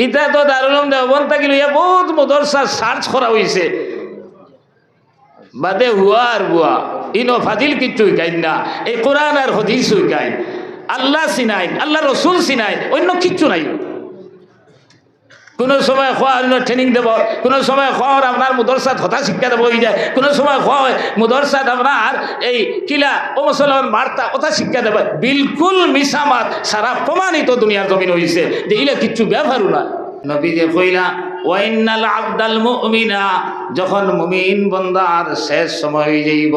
ইটা তো দারুল উলুম দেওবন্দ থাকি লইয়া বহুত মদরসা সার্চ করা হয়েছে, বাদে হুয়া আর বুয়া ইনো ফাজিল কিচ্ছু শিখাইন না, এই কোরআন আর হাদিস শিখাইন, আল্লাহ চিনাইন, আল্লাহ রসুল চিনাইন, অন্য কিচ্ছু নাই। কোনো সময় খোয়ার ট্রেনিং দেব, কোনো সময় খোয়ার আপনার মুদরসাত হতা শিক্ষা দেবো হয়ে যায়, কোনো সময় খোয়া মুদরসাত আপনার এই কিলা ও মুসলমান বার্তা কথা শিক্ষা দেবে। বিলকুল মিসামাত সারা প্রমাণিত দুনিয়ার জমিন হয়েছে যে ইলা কিচ্ছু ব্যাপারও না। নবী যে কইলা ওয়াইনাল আবদাল মুমিনা, যখন মুমিন বন্দার শেষ সময় হয়ে যাইব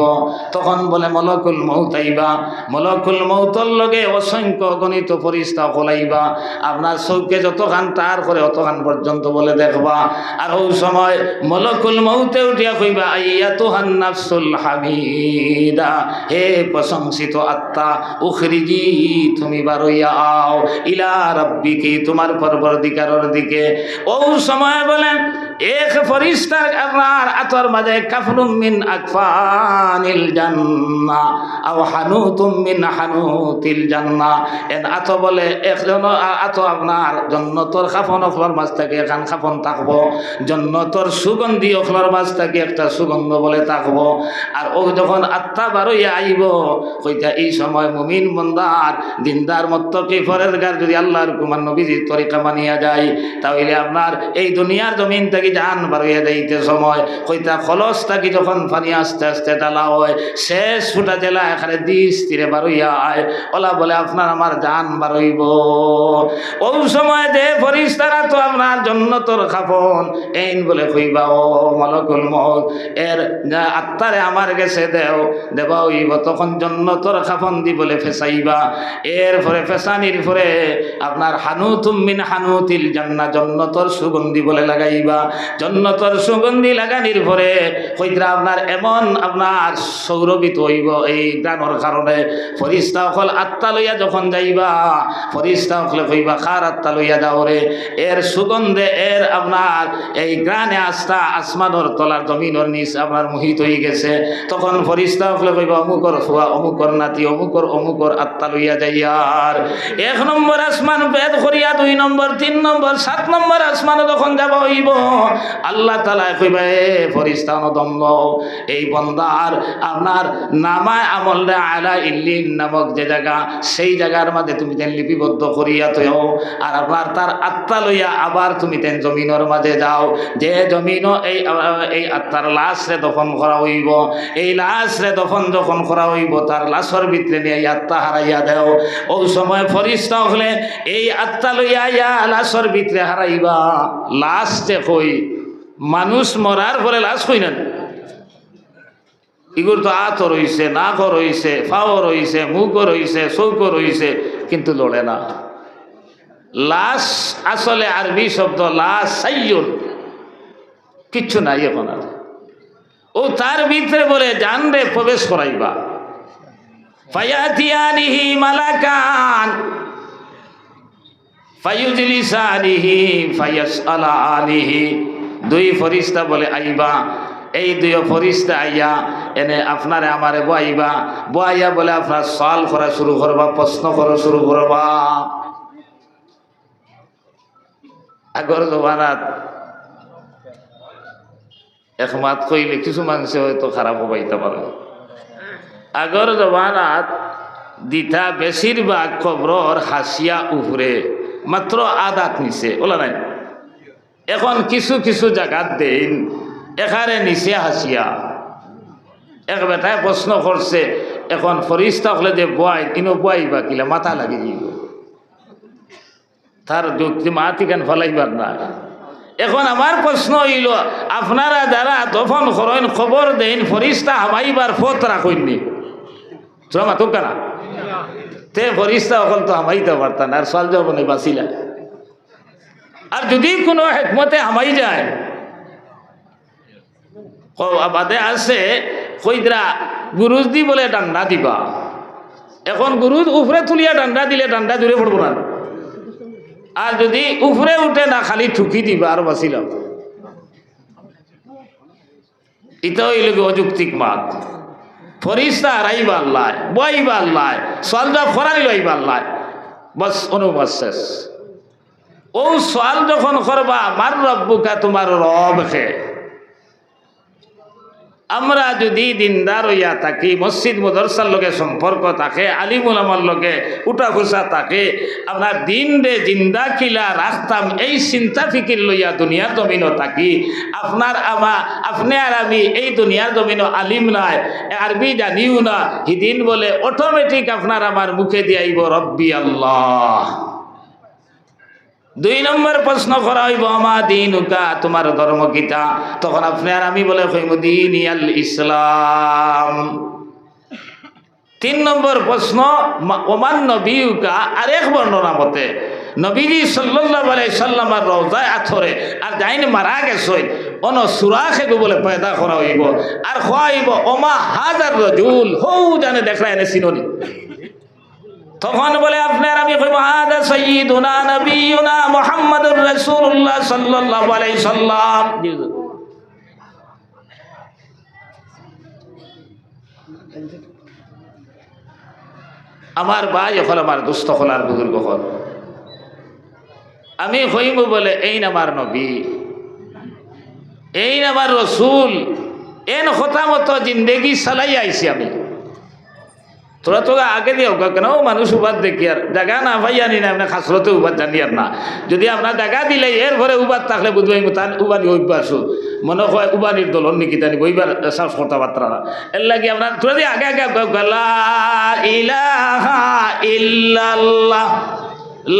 তখন বলে মলকুল মউত আইবা, মলকুল মউতর লগে অসংখ্য গণিত ফেরেশতা হলাইবা, আপনার চৌকে যতখান তার করে অতখান পর্যন্ত বলে দেখবা। আর ওই সময় মলকুল মউতে উঠিয়া কইবা আইয়াতুহান নাফসুল হামিদা, হে প্রশংসিত আত্মা, উখরিজি তুমি বারইয়া আও ইলা রাব্বিকি, তোমার পরবর্তীকারের দিকে। ওই সময় বলেন এক ফরিস্তার আপনার আতর মাঝে কাফনুম মিন আকফানিল জান্নাহ আও হানুতুম মিন হানুতিল জান্নাহ, এন আত বলে একজন আত আপনার জন্নতর কাফন অফলার মাছ থেকে এখান কাফন থাকবো, জন্নতর সুগন্ধি অফলার মাছ থেকে একটা সুগন্ধ বলে থাকবো। আর ও যখন আত্মা বারইয়া আইব কইতা এই সময় মুমিন বন্দার দিনদার মুত্তাকি পরেজগার যদি আল্লাহর হুকুম নবীজির তরিকা মানিয়া যায়, তাহলে আপনার এই দুনিয়ার জমিন থেকে জান বারইয়া যাইতে সময় কইতা খলস থাকি যখন পানি আস্তে আস্তে ডালা হয়, শেষ ফুটা জেলা এখানে দিস তীরে বারইয়া আয়, ওলা বলে আপনার আমার জান বারইব। ওই সময় যে ফরিস্তারা তো আপনার জন্নতর খাফন এইন বলে কইবা ও মলকুল মউত, এর আত্মারে আমার গেছে দেও দেবা হইব, তখন জন্নতর খাফন দি বলে ফেসাইবা। এরপরে ফেসানির পরে আপনার হানুতুম মিন হানুতিল জান্নাহ, জন্নতর সুগন্ধি বলে লাগাইবা। জন্নতর সুগন্ধি লাগানির পরে কইরা আপনার এমন আপনার সৌরভিত হইব এই গানের কারণে, ফরিস্তা সকল আত্মা লইয়া যখন যাইবা ফরিস্তা সকলে কইবা কার আত্মা লইয়া যাও রে, এর সুগন্ধে এর আপনার এই গ্রানে আস্থা আসমানোর তলার জমিনের নিচ আপনার মোহিত হয়ে গেছে। তখন ফরিস্তা সকলে কইবা অমুকর ফুয়া, অমুকর নাতি, অমুকর আত্মা লইয়া যাইয়ার। 1 নম্বর আসমান ভেদ করিয়া 2 নম্বর 3 নম্বর 7 নম্বর আসমানে যখন যাব হইব, আল্লাহ তাআলা কইবা এ ফরিস্তা নদম লও, এই বন্দার আপনার নামায় আমলটা আলা ইল্লিন নামক যে জায়গা, সেই জায়গার মধ্যে তুমি তেন লিপিবদ্ধ করিয়া থও, আর আপনার তার আত্মা লইয়া আবার তুমি তেন জমিনের মাঝে যাও, যে জমিনও এই আত্মার লাশরে দফন করা হইব, এই লাশরে দফন যখন করা হইব তার লাশর ভিতরে নিয়ে এই আত্মা হারাইয়া দেও। ওই সময় ফরিস্তা হলে এই আত্মা লইয়া ইয়া লাশর ভিতরে হারাইবা। লাশতে কই মানুষ মরার পরে লাশ কই না, ইগুর তো আত রইছে, নাক রইছে, ফাও রইছে, মুখ রইছে, চৌক রইছে, কিন্তু লড়ে না। লাশ আসলে আরবি শব্দ লাশ সাইয়ুন, কিচ্ছু নাই এখন আর। ও তার ভিতরে বলে জানরে প্রবেশ করাইবা। ফায়াতিয়ানিহি মালাকান ফায়ুজলিসানিহি ফায়াসআলানিহি, 2 ফরিস্তা বলে আইবা। এই 2 ফরিস্তা আইয়া এনে আপনারে আমারে বয়াইবা, বয়াইয়া বলে আপনার সওয়াল করা শুরু করবা, প্রশ্ন করা শুরু করবা। আগর জমানাত একমাত কইলে কিছু মানুষে হয়তো খারাপ হবাইতে পারে। আগর জমানাত দিতা বেশিরভাগ কবরর হাসিয়া উপরে মাত্র আদাত নিচে ওলা নাই। এখন কিছু কিছু জায়গাত দেন এখানে নিচে হাসিয়া। এক বেটায় প্রশ্ন করছে, এখন ফরিস্তা হলে যে বয় ইনো বয়াইবা কিলা মাথা লাগি যাব, তার যুক্তি মাতি কেন ফলাইবার না। এখন আমার প্রশ্ন হইল, আপনারা যারা দফন করেন খবর দেন ফরিস্তা হামাইবার ফত রাখেননি মাতুক না, তে ফরিস্তা অকল তো হামাইতে পারতাম আর সাল যাবনে বাঁচিলা। আর যদি কোনো হেকমতে হামাই যায় বাদে আছে কইদরা গুরুজ দি বলে ডান্ডা দিবা। এখন গুরুজ উপরে তুলিয়া ডান্ডা দিলে ডান্ডা দূরে পড়বো না, আর যদি উপরে উঠে না খালি ঠুকি দিবা আর বাঁচিলাম। এটা হইল অযৌক্তিক মাত। ফরিস্তা হারাইবা আল্লাহ, বইবা আল্লাহ, সলজা ফরানি লইবা আল্লাহ, বস অনুবাদ শেষ। ও সওয়াল যখন করবা মার রব্বুকা, তোমার রব কে। আমরা যদি দিনদার হইয়া থাকি, মসজিদ মাদ্রাসার লগে সম্পর্ক থাকে, আলিম উলামার লগে উঠা খুসা থাকে, আমরা দিন রে জিন্দা কিলা রাখতাম, এই চিন্তা ফিকির লইয়া দুনিয়ার জমিনও থাকি, আপনি আর আমি এই দুনিয়ার জমিনও আলিম নাই, আরবি জানিও না, হিদিন বলে অটোমেটিক আপনার আমার মুখে দিয়ে আইব রব্বি আল্লাহ। 2 নম্বর প্রশ্ন করা হইব আমা দীনুকা, তোমার ধর্ম কিতা? তখন আপনি আর আমি বলে কইব দীনি আল ইসলাম। 3 নম্বর প্রশ্ন ওমান নবিউকা, আরেক বর্ণনা মতে নবীজি সাল্লাল্লাহু আলাইহি সাল্লামের রওজায় আথরে আর যাইন মারা গেছে অন সুরাখে বলে পয়দা করা হইব আর খোয়াইব ওমা হাজার রাজুল, হৌ জানে দেখলা এনে চিননি। তখন বলে আপনার আমি কইব হাদা সাইয়্যিদুনা নবিয়ুনা মুহাম্মাদুর রাসূলুল্লাহ সাল্লাল্লাহু আলাইহি সাল্লাম। আমার ভাই হল, আমার দুস্থ হল, আর বুজুর্গ হল, আমি কইব বলে এই আমার নবী, এই আমার রসুল, এন কথা মতো জিন্দেগি চালাই আইছি আমি। তোরা তো আগে দিয়ে কেন মানুষ উবাদ দেখি আর জায়গা না ভাই আনি না, আপনার খাসরতে উবাদ জানি আর না। যদি আপনার জায়গা দিলে এর ঘরে উবাদ থাকলে বুঝবাই তার উবানি অভ্যাসু মনে হয় উবানির দলন নাকি জানি বইবার সাহস কথাবার্তা না। এর লাগে আপনার তোরা দিয়ে আগে আগে লা ইলাহা ইল্লাল্লাহ,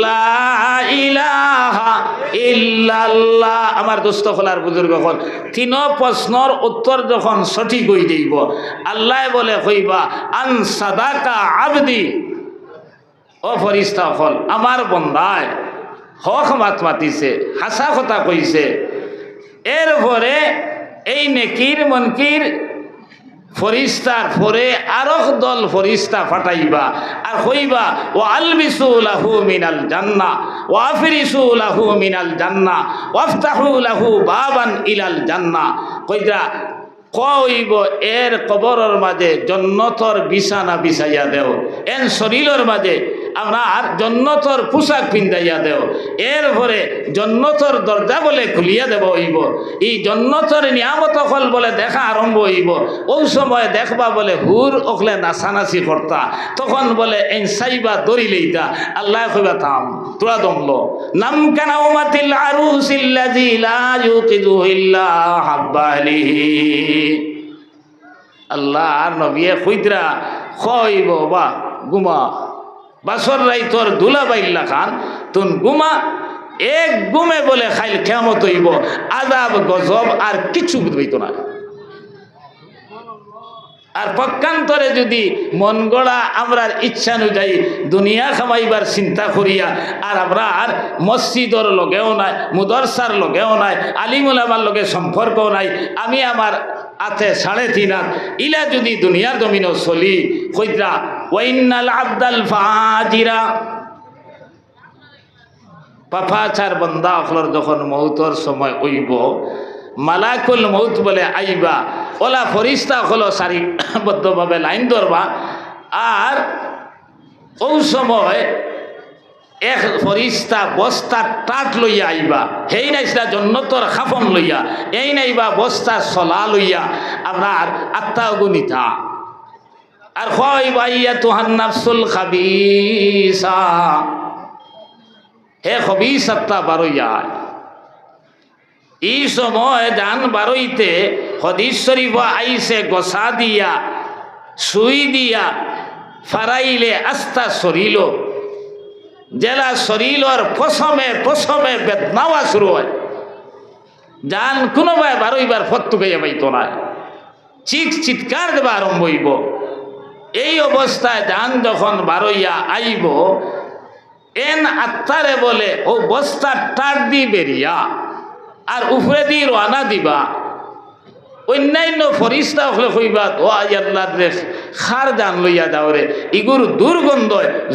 লা ইলাহা ইল্লাল্লাহ। আমার দোস্ত হলার বুজুর্গ হল, 3 প্রশ্নর উত্তর যখন সঠিক হয়ে যাইব, আল্লাহ বলে কইবা আন সাদাকা আবদি, ও ফরিস্তা হল আমার বন্দায় হক মাত মাতিছে, হাসা কথা কইছে। এরপরে এই নেকির মনকির ফরিস্তার পরে আরক দল ফরিস্তা ফাটাইবা আর কইবা ও আলবিসু লাহু মিনাল জান্নাহ ওয়া আফরিসু লাহু মিনাল জান্নাহ ওয়াফতাহু লাহু বাবান ইলাল জান্নাহ। কইরা কইব এর কবরের মাঝে জন্নতর বিছানা বিছাইয়া দেও, এন শরীরের মাঝে আপনার জন্নতর পোশাক পিন্দাইয়া দেও, এরপরে জন্নতর দরজা বলে খুলিয়া দেব হইব। এই জন্নতর নিয়ামত ফল বলে দেখা আরম্ভ হইব। ওই সময় দেখবা বলে হুর ওখলে নাচানাচি করতা, তখন বলে এন সাইবা দড়ি লইতা, আল্লাহ কইবা থাম তোরা দমলো নাম কানা উমাতিল আরুসিল্লাযী লা ইউকিদু ইল্লা হাব্বালিহি। আল্লাহ আর নবিয়ে খুইদরা কইব বা গুমা বাসর রাইতর দুলা বাইল্লা খান তুন গুমা, এক গুমে বলে খাইল কিয়ামত হইব, আযাব গজব আর কিছু বুঝবইত না। আর পক্ষান্তরে যদি মন গড়া আমরার ইচ্ছা অনুযায়ী দুনিয়া খামাইবার চিন্তা করিয়া আর আমরা আর মসজিদর লগেও নাই, মুদরসার লগেও নাই, আলিমুল আমার লগে সম্পর্কও নাই, আমি আমার আতে 3.5 হাত ইলা যদি দুনিয়ার জমিনও চলি কইরা ওয়াইন্নাল আবদাল ফাজিরা, পাপাচার বন্দা অখলর যখন মৌতর সময় হইব, মালাকুল মৌত বলে আইবা, ওলা ফরিস্তা হলো সারিবদ্ধভাবে লাইন ধরবা, আর ওই সময় এক ফরিস্তা বস্তার টাট লইয়া আইবা, হেই নাইসা জন্নতর খাফন লইয়া, এই নাইবা বস্তার সলা লইয়া আপনার আত্মা গুনিতা আর কইবা ইয়া তুহান নাফসুল খাবিসা, হে খবিস আত্মা বারইয়া। এই সময় জান বারইতে হাদিস শরীফ আইছে গোসা দিয়া সুই দিয়া ফারাইলে আস্তা সরিল, জেলা শরীরের পশমে পশমে বেদনাওয়া শুরু হয়, জান কোনোবাই বারইবার ফত্তু গাইয়া পাইত না, চিৎকার দেবা আরম্ভ হইব। এই অবস্থায় জান যখন বারইয়া আইব, এন আত্মারে বলে ও বস্তার টাট দি বেরিয়া আর উপরে দিয়ে রানা দিবা, অন্যান্য ফরিস্তা হলে কইবা ও আল্লাহ রে খার দান লইয়া যাও রে ইগুর দুর্গন্ধ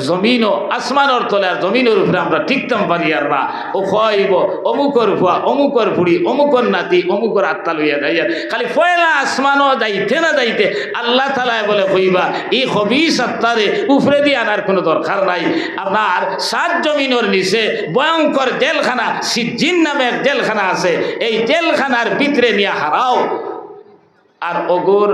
জমিন ও আসমানের তলে আর জমিনের উপরে আমরা টিকতাম পারি আর না ও খাইব অমুকর ভুয়া অমুকর ফুড়ি অমুকর নাতি অমুকর আত্মা লইয়া যাইয়া খালি পয়লা আসমানও যাইতে না যাইতে আল্লাহ তালায় বলে কইবা এই হবিস আত্মারে উপরে দিয়ে আনার কোনো দরকার নাই। আপনার সাত জমিনের নিচে ভয়ঙ্কর জেলখানা সিজ্জিন নামে এক জেলখানা আছে, এই জেলখানার ভিতরে নিয়ে হারাও আর ওগুর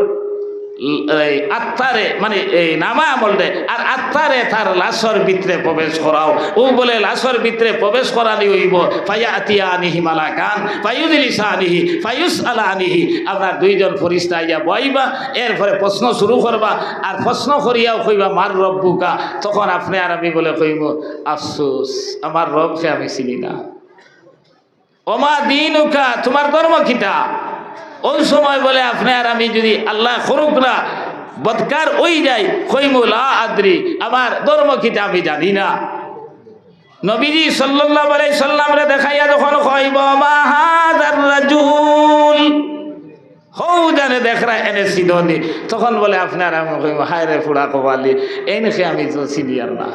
আত্মারে মানে এই নামা আমল দে আর আত্মারে তার লাশর ভিতরে প্রবেশ করাও। ও বলে লাশর ভিতরে প্রবেশ করানি হইব ফাইয়া আতিয়া আনিহি মালাকান ফাইউদিলিসা আনিহি ফাইউস আলা আনিহি। আপনার দুইজন ফরিস্তা ইয়া বইবা, এরপরে প্রশ্ন শুরু করবা আর প্রশ্ন করিয়াও কইবা মার রব্বুকা। তখন আপনি আর আমি বলে কইব আফসোস আমার রবকে আমি চিনি না। ওমা দিনুকা তোমার ধর্ম কিতা? ওই সময় বলে আপনি আর আমি যদি আল্লাহ করুক না বদকার ওই যাই কইমুলা আদ্রি আমার ধর্ম কিতা আমি জানি না। নবীজি সাল্লাল্লাহু আলাইহি সাল্লাম রে দেখাইয়া যখন কইব মা হাযার রাজুল হৌ জানে দেখরা এনে সিদনি, তখন বলে আপনার আমি কইব হায় রে ফুড়া কবালি এনেকে আমি তো সিনিয়র না।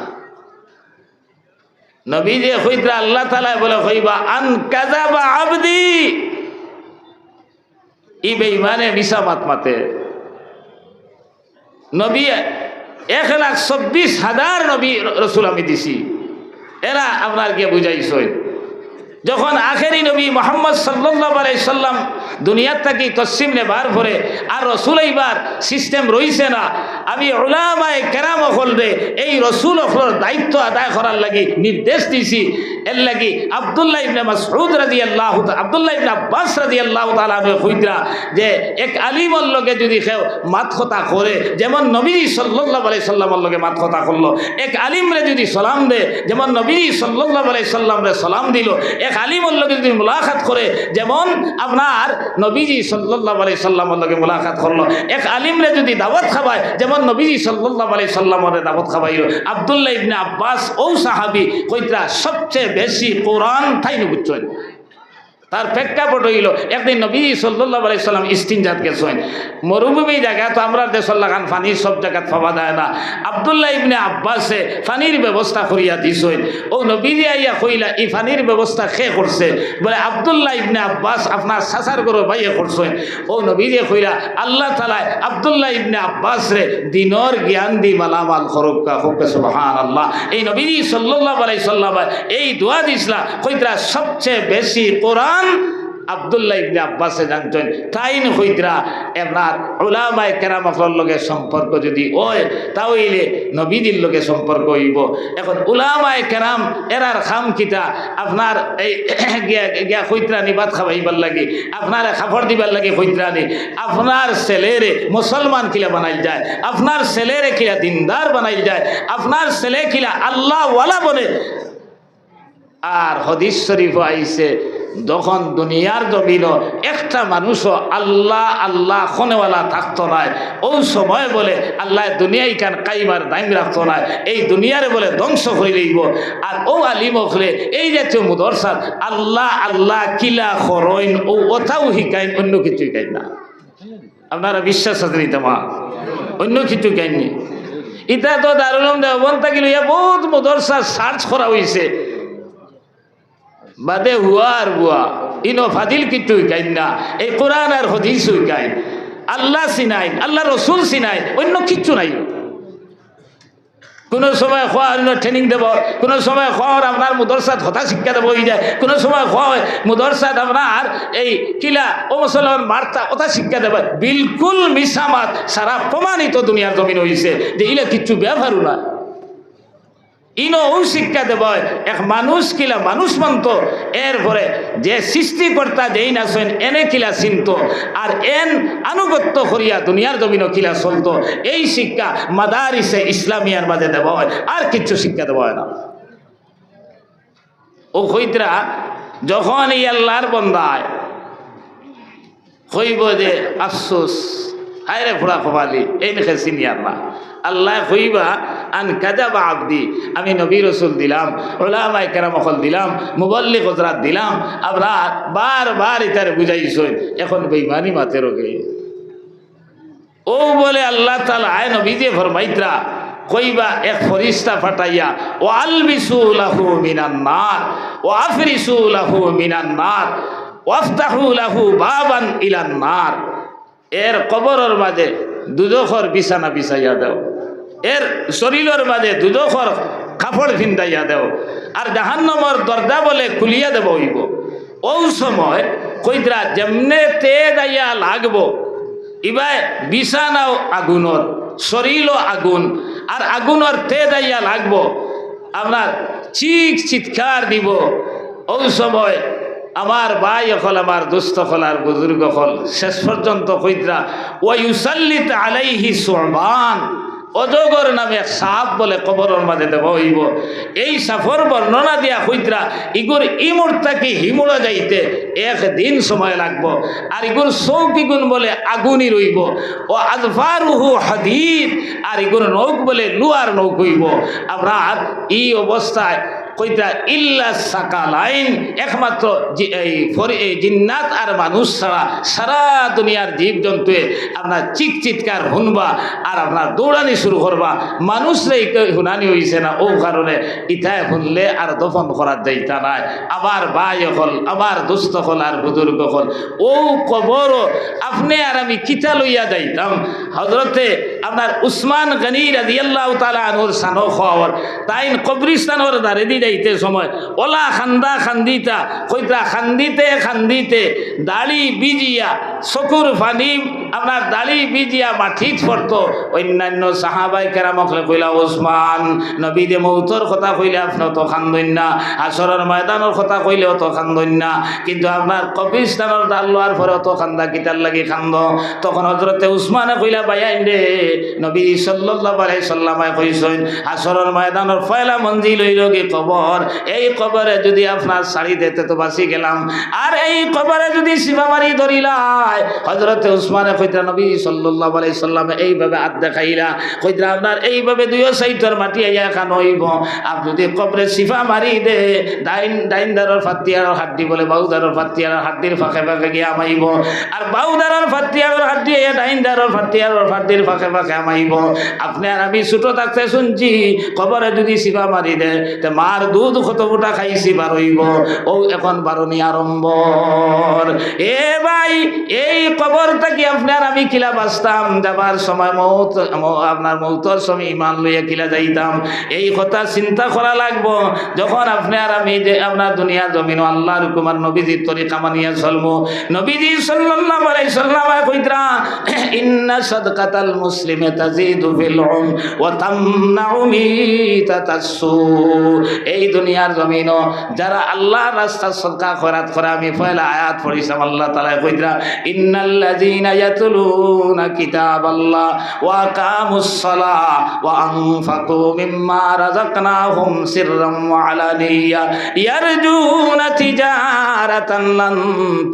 নবীজি কইতরা আল্লাহ তাআলা বলে কইবা আন কাযাবা আবদি ই বেঈমানে মিশা মাত মাতে। নবী 1,24,000 নবী রসুল আমি দিছি, এরা আপনার কে বুঝাইছই। যখন আখেরি নবী মুহাম্মদ সাল্লাল্লাহু আলাইহি সাল্লাম দুনিয়ার থাকি তসলিম নেবার পরে আর রসুল এইবার সিস্টেম রইছে না, আমি উলামায়ে কেরাম হলরে এই রসুল হলর দায়িত্ব আদায় করার লাগি নির্দেশ দিছি। এর লাগি আব্দুল্লাহ ইবনে মাসউদ রাদিয়াল্লাহু তাআলা আব্দুল্লাহ ইবনে আব্বাস রাদিয়াল্লাহু তাআলা কইতরা যে এক আলিমর লগে যদি কেউ মাত কথা করে যেমন নবী সাল্লাল্লাহু আলাইহি সাল্লামের লগে মাত কথা করলো, এক আলিমরে যদি সালাম দে যেমন নবী সাল্লাল্লাহু আলাইহি সাল্লামরে সালাম দিল, এক আলিমর লগে যদি মুলাকাত করে যেমন আপনার নবীজি সাল্লাল্লাহু আলাইহি সাল্লামের লগে মুলাকাত করলো, এক আলিমরে যদি দাওয়াত খাওয়ায় যেমন নবীজি সাল্লাল্লাহু আলাইহি সাল্লামের দাওয়াত খাওয়াইলো। আব্দুল্লাহ ইবনে আব্বাস ও সাহাবী কইতরা সবচেয়ে বেশি কোরআন তাইনি বুঝছেন। তার প্রেক্ষাপট হইল একদিন নবী সাল্লাল্লাহু আলাইহি সাল্লাম ইস্তিনজাত গেছেন মরুভূমি জায়গা, তো আমরা দেশের লাগান পানির সব জায়গা পাওয়া যায় না। আব্দুল্লাহ ইবনে আব্বাসে পানির ব্যবস্থা করিয়া দিছেন। ও নবীজি আইয়া কইলা এই পানির ব্যবস্থা কে করছে? বলে আব্দুল্লাহ ইবনে আব্বাস আপনার চাচার ঘরে বাইয়ে করছেন। ও নবীজি কইলা আল্লাহ তাআলা আব্দুল্লাহ ইবনে আব্বাস রে দিনর জ্ঞান দি মালামাল করুকা হোকে সুবহানাল্লাহ। এই নবীজি সাল্লাল্লাহু আলাইহি সাল্লাম এই দোয়া দিছলা কইতরা সবচেয়ে বেশি কোরআন আব্দুল্লাহ ইবনে আব্বাসে জানতেন। তাইন হইতরা আপনার উলামায়ে কেরামের লগে সম্পর্ক যদি হয় তাহলে নবীদের লগে সম্পর্ক হইব। এখন উলামায়ে কেরাম এরার খাম কিতা আপনার এই গিয়া হইতরানি ভাত খাওয়াইবার লাগে, আপনার খাবার দিবার লাগে হইতরানি, আপনার ছেলেরে মুসলমান কিলা বানাইল যায়, আপনার ছেলেরে কিলা দিনদার বানাইল যায়, আপনার ছেলে কিলা আল্লাহ ওয়ালা বনে। আর হাদিস শরীফ আইছে যখন দুনিয়ার জমিন একটা মানুষও আল্লাহ আল্লাহ খনেওয়ালা থাকতো না, ওই সময় বলে আল্লাহ দুনিয়ায় কান কাইমার দাইম রাখতো না, এই দুনিয়ারে বলে ধ্বংস হয়ে লইব। আর ও আলিম হলে এই জাতীয় মুদরসাত আল্লাহ আল্লাহ কিলা খরইন ও ওটাও শিকাইন, অন্য কিছু শিকাইন না। আপনারা বিশ্বাস আছে নিতে মা অন্য কিছু শিকাইননি। ইটা তো দারুল উলুম দেওবন্দ থাকিল বহুত মুদরসা সার্চ করা হয়েছে বাদে হুয়া আর বুয়া ইনো ফাদিল কিচ্ছু শিকাইন না, এই কোরআন আর হাদিস শিকাইন, আল্লাহ চিনাইন আল্লাহ রসুল চিনাইন, অন্য কিচ্ছু নাই। কোনো সময় খোয়া ট্রেনিং দেব, কোনো সময় খোয়ার আপনার মুদরসাত হতা শিক্ষা দেবো হয়ে যায়, কোনো সময় খোয়া মুদরসাত আপনার এই কিলা ও মুসলমান বার্তা ওটা শিক্ষা দেবে। বিলকুল মিসামাত সারা প্রমাণিত দুনিয়ার জমিন হয়েছে যে ইলা কিচ্ছু ব্যবহারও না। ইনো ও শিক্ষা দেব এক মানুষ কিলা মানুষ মানত, এরপরে যে সৃষ্টিকর্তা যেই নাচেন এনে কিলা চিনত আর এন আনুগত্য করিয়া দুনিয়ার জমিনও কিলা চলত, এই শিক্ষা মাদারিসে ইসলামিয়ার মাঝে দেওয়া হয়, আর কিচ্ছু শিক্ষা দেওয়া হয় না। ও হইতরা যখন এই আল্লাহর বন্দায় হইব যে আফসোস হায় রে ফোড়া খোবালি এই নেখে চিনিয়ার না, আল্লাহ হইবা আন কাযাবা আবদি, আমি নবী রসুল দিলাম, উলামায়ে কেরাম হল দিলাম, মুবাল্লিগ হযরত দিলাম, আপনার বারবার ইতারে বুঝাইছেন, এখন বেঈমানি মাতে রগে ও বলে আল্লাহ তাআলা আয় নবীজি ফরমাইতরা কইবা এক ফরিস্তা ফাটাইয়া ও আলবিসু লাহু মিনান নার ও আফরিসু লাহু মিনান নার ওয়াফতাহু লাহু বাবান ইলান নার, এর কবরের মাঝে দুজখর বিছানা বিছাইয়া দাও, এর শরীরের মাঝে দুজখর কাপড় ফিন্দাইয়া দাও, আর জাহান্নামের দরজা বলে খুলিয়া দেব হইব। ও সময় কইতরা যেমনে তেজ আইয়া লাগবো, ইবাই বিছানাও আগুনর, শরীরও আগুন, আর আগুনের তেজ আইয়া লাগবো, আপনার চিৎকার দিব। ওই সময় আমার ভাই হল, আমার দুস্থ হল, আর বুজুর্গ হল, শেষ পর্যন্ত কইতরা ওয়া ইউসাল্লিত আলাইহি সুবান, অজগর নামে এক সাপ বলে কবরের মাঝে দেব হইব। এই সাফর বর্ণনা দিয়া কইতরা ইগুর ইমুরটাকে হিমুড়া যাইতে একদিন সময় লাগবো, আর ইগুর চৌকিগুণ বলে আগুনই রইব, ও আজফারুহু হাদিদ, আর ইগুর নৌক বলে লুয়ার নৌক হইব। আপনার এই অবস্থায় কইতা ইল্লা সাকালাইন, একমাত্র এই জিন্নাত আর মানুষ ছাড়া সারা দুনিয়ার জীবজন্তুয়ে আপনার চিৎকার শুনবা আর আপনার দৌড়ানি শুরু করবা। মানুষরে শুনানি হয়েছে না, ও কারণে ইটায় শুনলে আর দফন করার যাইতা নাই। আমার ভাই হল, আমার দুস্থ হল, আর বুজুর্গ হল, ও কবরও আপনি আর আমি কিতা লইয়া যাইতাম। হজরতে আপনার উসমান গনি রাদিয়াল্লাহু তাআলা আনহুর সানো খাওয়ার তাই কবরিস্তানোর দাঁড়ে দি যাইতে সময় ওলা খান্দা খান্দিতা কইতা খান্দিতে খান্দিতে দাড়ি বিজিয়া চকুর ফানি আপনার দাড়ি বিজিয়া মাটিত পড়তো। অন্যান্য সাহাবাই কেরামকলে কইলা ওসমান নবী যে মৌতর কথা কইলে আপনি তো খান্দন না, আসরের ময়দানের কথা কইলে অত খান্দন না, কিন্তু আপনার কবরিস্তানোর দাল লোয়ার পরে অত খান্দা কিতার লাগি খান্দ। তখন হজরতে উসমানে কইলা বাইয়াইন রে, নবী সাল্লাল্লাহু আলাইহি সাল্লামে কইছেন আসরের ময়দানের পয়লা মঞ্জিল হইল কি কবর, এই কবরে যদি আপনার শাড়ি দিতে তো বাঁচি গেলাম, আর এই কবরে যদি শিবা মারি ধরিলাই। হযরতে উসমানে কইতা নবী সাল্লাল্লাহু আলাইহি সাল্লামে এইভাবে হাত দেখাইলা, কইতা আপনার এইভাবে দুইও সাইডের মাটি আইয়া খান হইব, আর যদি কবরে শিফা মারি দে ডাইনদারের ফাতিয়ার হাড্ডি বলে বাউদারের ফাতিয়ার হাড্ডির ফাঁকে ফাঁকে গিয়া আমাইব, আর বাউদারের ফাতিয়ার হাড্ডি আইয়া ডাইনদারের ফাতিয়ার হাড্ডির ফাঁকে ফাঁকে আমাইব। আপনি আর আমি ছোট থাকতে শুনছি কবরে যদি শিফা মারি দে তে মার দুধ কত ফুটা খাইছি বারইব, ও এখন বারণী আরম্ভ। এ ভাই এই কবরটা কি আপনার আমি কিলা বাঁচতাম, যাবার সময় আপনার মৌতর সময় ইমান লইয়া কিলা যাইতাম, এই কথা চিন্তা করা লাগবো। যখন আপনি আর আমি যে আপনার দুনিয়ার জমিন আল্লাহর হুকুমার নবীজির তরিকা মানিয়া চলবো। নবীজি সাল্লাল্লাহু আলাইহি সাল্লাম কইতরা ইন্না সাদকাতাল মুসলিমি তাজিদু ফিল উম ওয়া তামনাউ মিতাতাসসু। এই দুনিয়ার জমিন যারা আল্লাহর রাস্তায় সদকা খয়রাত করে, আমি পয়লা আয়াত পড়িলাম, আল্লাহ তাআলা কইতরা ইন্নাল্লাযীনা ইয়াতলুনা কিতাবাল্লাহ ওয়া আকামুস সালাহ ওয়া আনফাকু মিম্মা রাযাকনাহুম সিররাম ওয়া আলানিয়া ইয়ারজুনা তিজারাতান লান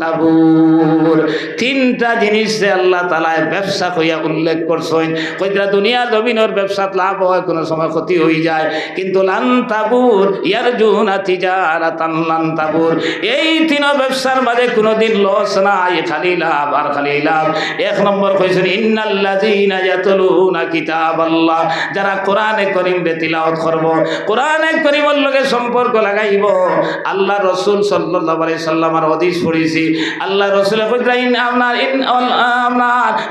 তাবুর। তিনটা জিনিস আল্লাহ তাআলা ব্যবসা কইয়া উল্লেখ করছেন। কইতরা দুনিয়ার জমিনের ব্যবসাত লাভ হয়, কোনো সময় ক্ষতি হয়ে যায়, কিন্তু লান তাবুর ইয়ারজুনা তিজারাতান লান তাবুর, এই তিন ব্যবসার মাঝে কোনোদিন লস নাই, খালি লাভ আর খালি লাভ। এক নম্বর কইছেন ইন্নাল্লাযীনা ইয়াতলুনা কিতাবাল্লাহ, যারা কোরআনে কারীম তিলাওয়াত করব, কোরআনে কারীমের লগে সম্পর্ক লাগাইব। আল্লাহ রাসূল সাল্লাল্লাহু আলাইহি সাল্লামের হাদিস পড়িছি, আল্লাহ রাসূল কইলেন আপনার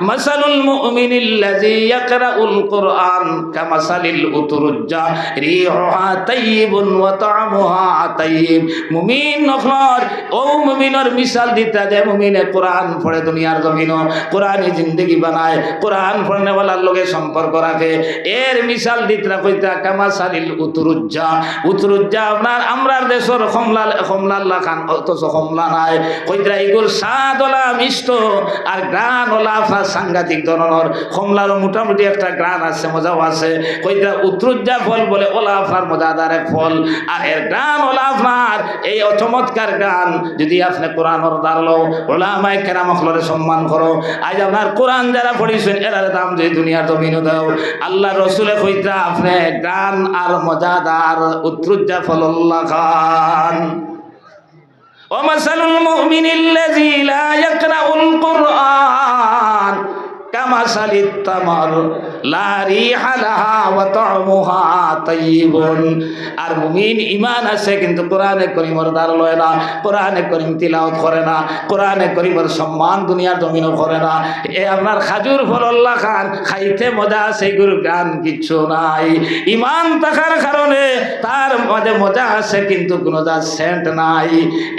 মাসালুল মুমিনিল্লাযী ইয়াকরাউল কুরআন কামাসালিল উতুরুজ্জা রিহুহা তাইয়িবুন ওয়া তা'মুহা তাইয়িব। মুমিন নখর ও মুমিনের মিসাল দিতা যে মুমিনে কোরআন পড়ে দুনিয়ার জমিন কোরআনী জিন্দেগি বানায়, কোরআন পড়নেওয়ালার লগে সম্পর্ক রাখে, এর মিসাল দিতরা কইতা কামাসালিল উতুরুজ্জা। উতুরুজ্জা আপনার আমরার দেশের কমলা খান, অথচ কমলা নাই, কইতরা এগুলো স্বাদওয়ালা মিষ্ট আর গ্রানওয়ালা সাংঘাতিক ধরনের। কমলারও মোটামুটি একটা গ্রান আছে, মজাও আছে। কইতরা উতুরুজ্জা ফল বলে ওলা আপনার মজাদার এক ফল, আর এর গ্রান ওলা আপনার এই চমৎকার গান। যদি আপনি কোরআনের দ্বারলো ওলামায়ে কেরামকে সম্মান করো, আজ আপনার কোরআন যারা পড়িছেন এরার দাম যে দুনিয়ার জমিনও দাও। আল্লাহ রসুলে কইতা আপনি গান আর মজাদার উত্তরুজ্জা ফলল্লাহ খান। ومثل المؤمن الذي لا يقرأ القرآن كمثل التمر لا ريح لها وطعمها طيب। আর মুমিন ঈমান আছে কিন্তু কোরআনে কারীমের দ্বার লয় না, কোরআনে কারীম তিলাওয়াত করে না, কোরআনে কারীমের সম্মান দুনিয়ার জমিনও করে না। এ আপনার খাজুর ফলল্লাহ খান, খাইতে মজা আছে, গুরু গান কিচ্ছু নাই। ঈমান থাকার কারণে তার মাঝে মজা আছে কিন্তু কোনো যা সেন্ট নাই।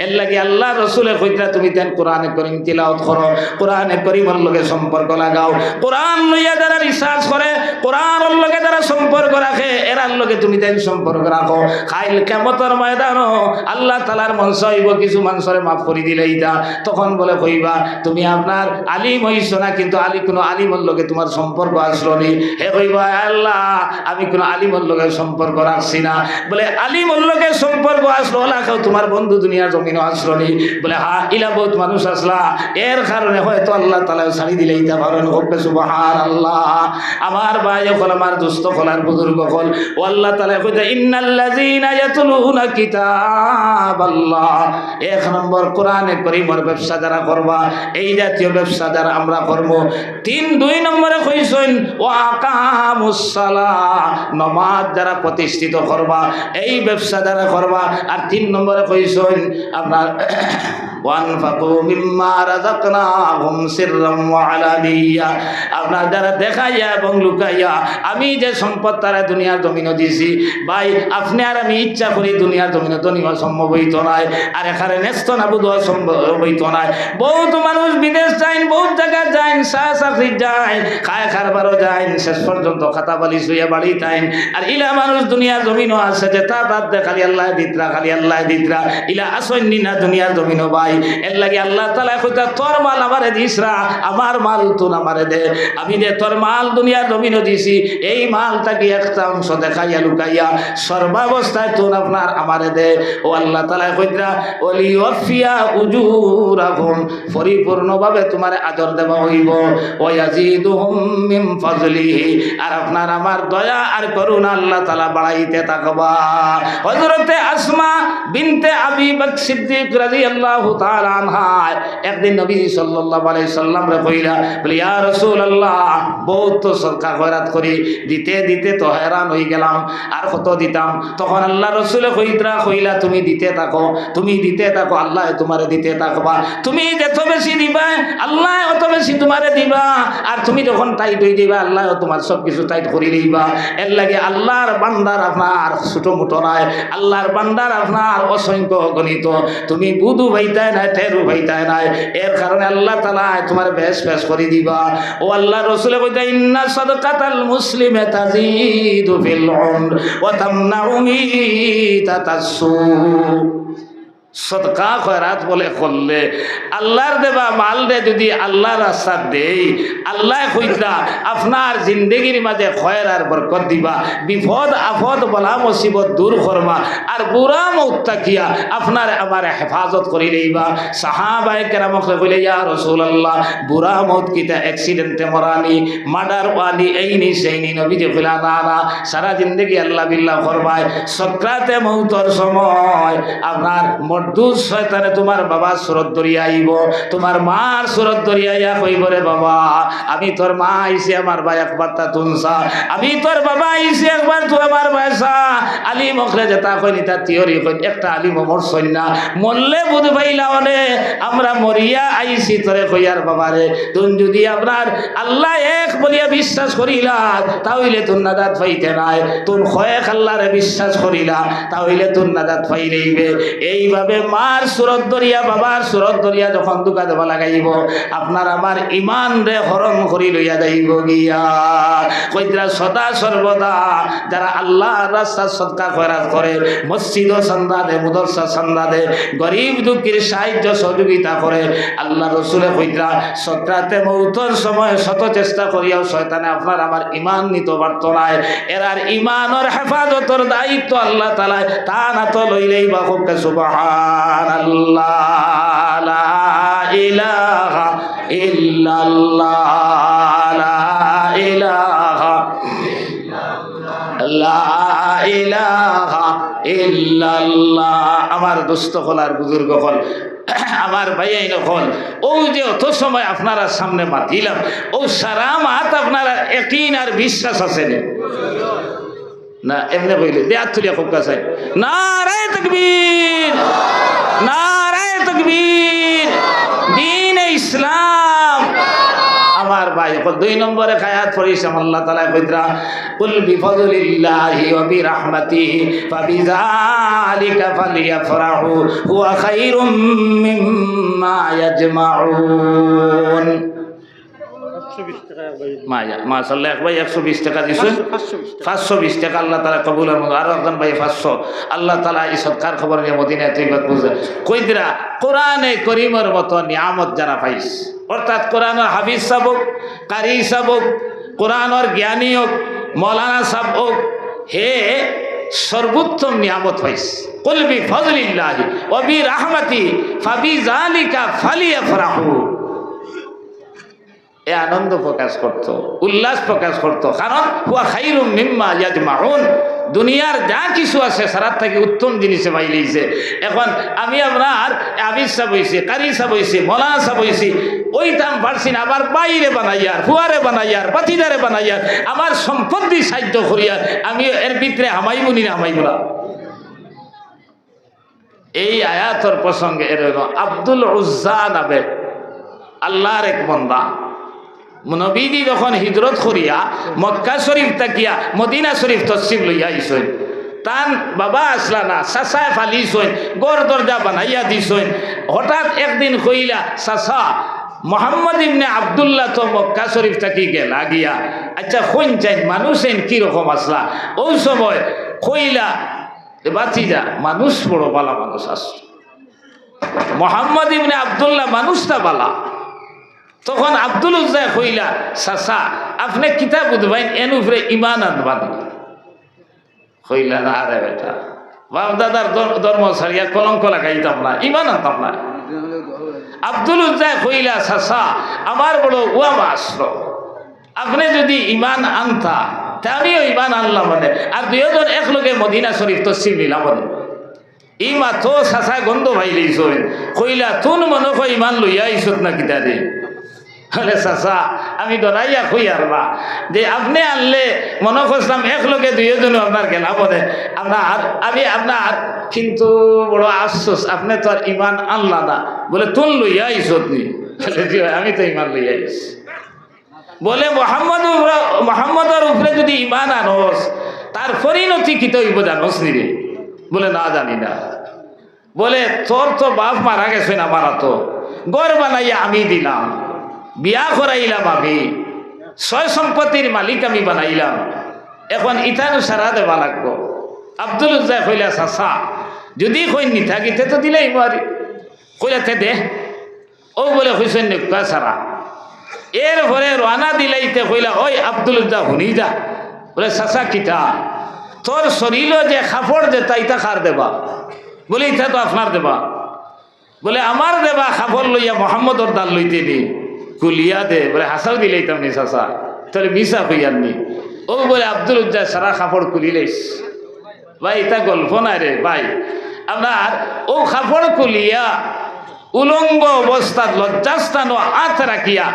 এর লাগি আল্লাহ রসুলের কইতা তুমি তেন কোরআনে কারীম তিলাওয়াত করো, কোরআনে কারীমের লগে সম্পর্ক লাগাও। কোরআন লইয়া যারা রিসার্চ করে, কোরআনের লগে যারা সম্পর্ক রাখে, এরার লগে তুমি তেন সম্পর্ক রাখো। খাইল কিয়ামতের ময়দানও আল্লাহ তাআলার মনসা হইব কিছু মানুষরে মাফ করে দিলেই তা তখন বলে কইবা তুমি আপনার আলিম হইছো না, কিন্তু কোনো আলিমের লগে তোমার সম্পর্ক আসলো নি। হে কইবা আল্লাহ আমি কোনো আলিমের লগে সম্পর্ক রাখছি না। বলে আলিমের লগে সম্পর্ক আসলো না, কেউ তোমার বন্ধু দুনিয়ার জমিনও আসলো নি। বলে হ্যাঁ ইলা বহুত মানুষ আসলা, এর কারণে হয়তো আল্লাহ তাআলা ছাড়ি দিলেই তা পারেন। হোক সুবহানাল্লাহ। আমার ভাই হল, আমার দুস্থ হল, আর বুজুর্গ হল, ও আল্লাহ তাআলা কইতা ইন্নাল্লাযীনা ইয়াতলুনা কিতাবাল্লাহ। এক নম্বর কোরআনে কারীমের ব্যবসা যারা করবা, এই জাতীয় ব্যবসা যারা আমরা করব। 2 নম্বরে কইছেন ওয়া আকামুস সালাহ, নামাজ যারা প্রতিষ্ঠিত করবা, এই ব্যবসা যারা করবা। আর 3 নম্বরে কইছেন আপনার ওয়ানফাকু মিম্মা রাযাকনাহুম সিররাম ওয়া আলানিয়া, আপনার যারা দেখাইয়া এবং লুকাইয়া আমি যে সম্পদ তারা দুনিয়ার জমিনও দিছি, ভাই আপনি আর আমি ইচ্ছা করি দুনিয়ার জমিনে তো নিবা সম্ভব হইত নাই, আর এখানে নেস্ত নাবুদ হওয়া সম্ভব হইত নাই। বহুত মানুষ বিদেশ যাইন, বহুত জায়গায় যাইন, চাকরি যাইন, খায় খারবারও যাইন, শেষ পর্যন্ত খাতা বালিশ হইয়া বাড়ি তাইন। আর ইলা মানুষ দুনিয়ার জমিনও আছে যে তা বাদ দে খালি আল্লাহ দিতরা, খালি আল্লাহ দিতরা, ইলা আসইনি না দুনিয়ার জমিনও। ভাই এর লাগে আল্লাহ তাআলা কইতা তোর মাল আমারে দিসরা, আমার মাল তুই আমারে দে। আমি যে তোর মাল দুনিয়ার জমিনও দিছি, এই মালটাকে একটা অংশ দেখাইয়া লুকাইয়া সর্বাবস্থায় তুই আপনার আমারে দে। ও আল্লাহ তাআলা কইতা ওয়ালিওয়াফিয়া উজুরাহুম, পরিপূর্ণভাবে তোমার আদর দেওয়া হইব। ওয়া ইয়াজিদুহুম মিন ফাজলিহি, আর আপনার আমার দয়া আর করুণা আল্লাহ তাআলা বাড়াইতে থাকবা। হযরতে আসমা বিনতে আবি বকর সিদ্দিক রাদিয়াল্লাহু তাআলা আনহা একদিন নবী সাল্লাল্লাহু আলাইহি সাল্লাম রে কইলা, বলে ইয়া রাসূলুল্লাহ বহুত তো সদকা খয়রাত করি, দিতে দিতে তো हैरान হই গেলাম, আর কত দিতাম। তখন আল্লাহ রাসূল কইলা তুমি দিতে থাকো, তুমি দিতে থাকো, আল্লাহ তোমারে দিতে থাকবা। তুমি যত বেশি দিবা আল্লাহ অত বেশি তোমারে দিবা, আর তুমি যখন টাইট হয়ে যাইবা আল্লাহ তোমার সব কিছু টাইট করে দিবা। এর লাগে আল্লাহর বান্দার আপনার ছোট মোটো নাই, আল্লাহর বান্দার আপনার অসংখ্য গণিত। তুমি বুধু ভাইতায় নাই, ঠেরু ভাইতায় নাই, এর কারণে আল্লাহ তাআলা তোমার বেশ বেশ করে দিবা। ও আল্লাহ রাসূল কইতা ইন্না সাদকাতাল মুসলিমে তাজিদু ফিল উমর ওয়া তামনাউ মিতাতাসসু। সদকা খয়রাত বলে করলে আল্লাহর দেবা মাল রে যদি আল্লাহর রাস্তা দেই, আল্লাহ কইতা আপনার জিন্দগির মাঝে খয়র আর বরকত দিবা, বিপদ আপদ বলা মুসিবত দূর করবা, আর বুড়া মউত তাকিয়া আপনার আমার হেফাজত করি লইবা। সাহাবায়ে কেরামক কইলে ইয়া রাসূলুল্লাহ বুড়া মউত কিতা অ্যাক্সিডেন্টে মরানি, মার্ডার ওয়ানি, এইনি সেইনি। নবীজি কইলা না না, সারা জিন্দগি আল্লাহ বিল্লাহ করবাই, সাকরাতে মউতর সময় আপনার মরদুদ শয়তানে তোমার বাবার সুরত দরিয়া আইব, তোমার মার সুরত দরিয়া আইয়া কইব রে বাবা আমি তোর মা আইছি আমার ভাই একবার তা তুনসা, আমি তোর বাবা আইছি একবার তুই আমার ভাইসা। আলী মখলে যেটা কইনি তার থিওরি কই, একটা আলিম মরছই না, মরলে বুধ ভাইলা অনে আমরা মরিয়া আইছি তোরে কইয়ার বাবারে। তুই যদি আপনার আল্লাহ এক বলিয়া বিশ্বাস করিলা তাহলে তোর নাজাত পাইতে নাই, তোর কয়েক আল্লাহরে বিশ্বাস করিলা তাহলে তোর নাজাত পাই লইবে। এইভাবে মার সুরত দরিয়া বাবার সুরত দরিয়া যখন দুকা দেবা লাগাইব আপনার আমার ইমান রে হরণ করি লইয়া যাইব গিয়া। কইরা সদা সর্বদা যারা আল্লাহ রাস্তা সদকা খয়রাত করে, মসজিদ চান্দা দে, মুদরসা চান্দা দে, গরিব দুঃখীর সাহায্য সহযোগিতা করে, আল্লাহ রসুলে কইরা সদকাতে মউতর সময় শত চেষ্টা করিয়াও শয়তানে আপনার আমার ইমান নিতে পারত নাই। এরার ইমানের হেফাজতর দায়িত্ব আল্লাহ তাআলা তা না তো লইলেই বা হোক সুবহানাল্লাহ লা ইলাহা ইল্লাল্লাহ। ইল্লাল্লাহ লা ইলাহা লা ইলাহা ইল্লাল্লাহ। আমার দোস্ত হল আর বুজুর্গ হল, আমার ভাইয়াই হল, ও যে অত সময় আপনারা সামনে মাতিলাম, ও সারা মাত আপনারা একদিন আর বিশ্বাস আছে না? এমনি কইলে দেয়াত তুলিয়া খুব কাছে নারায়ে তাকবীর, নারায়ে তাকবীর, দ্বীনে ইসলাম। আমার ভাই দুই নম্বরে আয়াত পড়িলাম, আল্লাহ তাআলা কইরা কুল বিফাদলিল্লাহি ওয়া বিরাহমাতিহি ফাবিযালিকা ফালিয়াফরাহু হুয়া খায়রুম মিম্মা ইয়াজমাউন। মাশাআল্লাহ ভাই 120 টাকা দিছেন, 520 টাকা আল্লাহ তাআলা কবুলের মতো। আর একজন ভাই 500। আল্লাহ তাআলা এই সদকার খবর নিয়ে মদিনায় তৈবাত বুঝে কইরা কোরআনে করিমের মতো নিয়ামত যারা পাইস, অর্থাৎ কোরআনের হাফিজ সাহেব হোক, কারি সাহেব হোক, কোরআনের জ্ঞানী হোক, মৌলানা সাহেব হোক, হে সর্বোত্তম নিয়ামত পাইস। কুল বিফাদলিল্লাহি ওয়া বিরাহমাতিহি ফাবিযালিকা ফালিয়াফরাহু। এ আনন্দ প্রকাশ করত, উল্লাস প্রকাশ করত, কারণ হুয়া খায়রুম মিম্মা ইয়াজমাউন। দুনিয়ার যা কিছু আছে সারার থেকে উত্তম জিনিসে পাইলেইছে। এখন আমি আপনার হাফিজ সাহেব হইছি, কারি সাহেব হইছি, মৌলানা সাহেব হইছি, ওইটাম পারছি না, আবার বাইরে বানাইয়ার, ফুয়ারে বানাইয়ার, পাতিদারে বানাইয়ার, আমার সম্পত্তি সাহায্য করিয়ার, আমি এর ভিতরে হামাইবুনি না হামাইব না। এই আয়াতর প্রসঙ্গে এর আব্দুল উজ্জা নামে আল্লাহর এক বান্দা, নবীজি যখন হিজরত করিয়া মক্কা শরীফ তাকিয়া মদিনা শরীফ তশরিফ লইয়া আইসেন, তান বাবা আসলা না, চাচায় ফালিসেন, গড় দরজা বানাইয়া দিছেন। হঠাৎ একদিন কইলা, চাচা মোহাম্মদ ইবনে আব্দুল্লাহ তো মক্কা শরীফ থাকি গেলা গিয়া, আচ্ছা কোন চাই মানুষেন কিরকম আসলা? ওই সময় কইলা, বাতিজা মানুষ বড় বালা মানুষ আসল, মোহাম্মদ ইবনে আব্দুল্লাহ মানুষটা বালা। তখন আব্দুল উজ্জা কইলা, চাচা আপনি কিতাব বুঝবেন এন উপরে ইমান আনবান। কইলা না রে বেটা, বাপ দাদার ধর্ম ছাড়িয়া কলঙ্ক লাগাইতাম না, ইমান আনতাম না। আব্দুল উজ্জা কইলা, চাচা আমার বড় ওয়াম আসলো, আপনি যদি ইমান আনতা তা আমিও ইমান আনলাম মানে, আর দুইজন একলগে মদিনা শরীফ তশরিফ নিলাম মানে। ইমা তো চাচা গন্ধ ভাইলেইছ, কইলা তুন মনে কই ইমান লইয়া আইছত না কিতা রে? হলে চাচা আমি ডরাইয়া কই আর না যে আপনি আনলে মনে করছিলাম একলগে দুইজনে আপনার গেলা বলে আমি আপনার, কিন্তু বড় আফসোস আপনি তো আর ইমান আনলা না। বলে তুন লইয়া আইছত নি? আমি তো ইমান লইয়া আইছি। বলে মোহাম্মদের উপরে যদি ইমান আনস তার পরিণতি কি হইব জানোস নি রে? বলে না জানি না। বলে তোর তো বাপ মারা গেছে না, মারা তো গড় বানাইয়া আমি দিলাম, বিয়া করাইলাম আমি, ছয় সম্পত্তির মালিক আমি বানাইলাম, এখন ইতানু সারা দেবা লাগবো। আব্দুল উজ্জা কইলা, চাচা যদি কই নি থাকিতে তো দিলেই মারি। কইলাতে দে। ও বলে কইছেন নেকা সারা। এরপরে রানা দিলাইতে কইলা, ওই আব্দুল উজ্জা শুনি যা। বলে চাচা কিতা তোর শরীর যে খাফড় যেতা ইটা খার দেবা? বলে ইটা তো আপনার দেবা। বলে আমার দেবা খাফড় লইয়া মোহাম্মদর দাল লইতে নি, কুলিয়া দে। বলে হাসাও দিলেইতাম নি চাচা, তাহলে মিশা কইয়ার নি। ও বলে আব্দুল উজ্জা সারা খাফড় কুলিলেস। ভাই এটা গল্প না রে ভাই, আপনার ও খাফড় কুলিয়া উলঙ্গ অবস্থাত লজ্জাস্থান ও আত রাখিয়া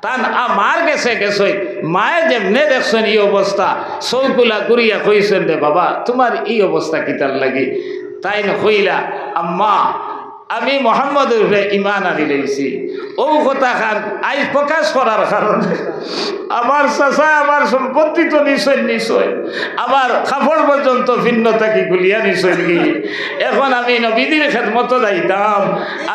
তান আমার গেছে গেছে মায়ে যেমনে দেখছেন এই অবস্থা, চৌকুলা ঘুরিয়া কইছেন রে বাবা তোমার এই অবস্থা কিতার লাগি? তাই না কইলা, আম্মা আমি মোহাম্মদের উপরে ইমান আনি লেগেছি। ও কথা খান আজ প্রকাশ করার কারণে আমার চাচা আমার সম্পত্তি তো নিশ্চয় আমার কাপড় পর্যন্ত ভিন্নতাকে গুলিয়া নিশ্চয় কি। এখন আমি নবীদের খেদমত যাইতাম,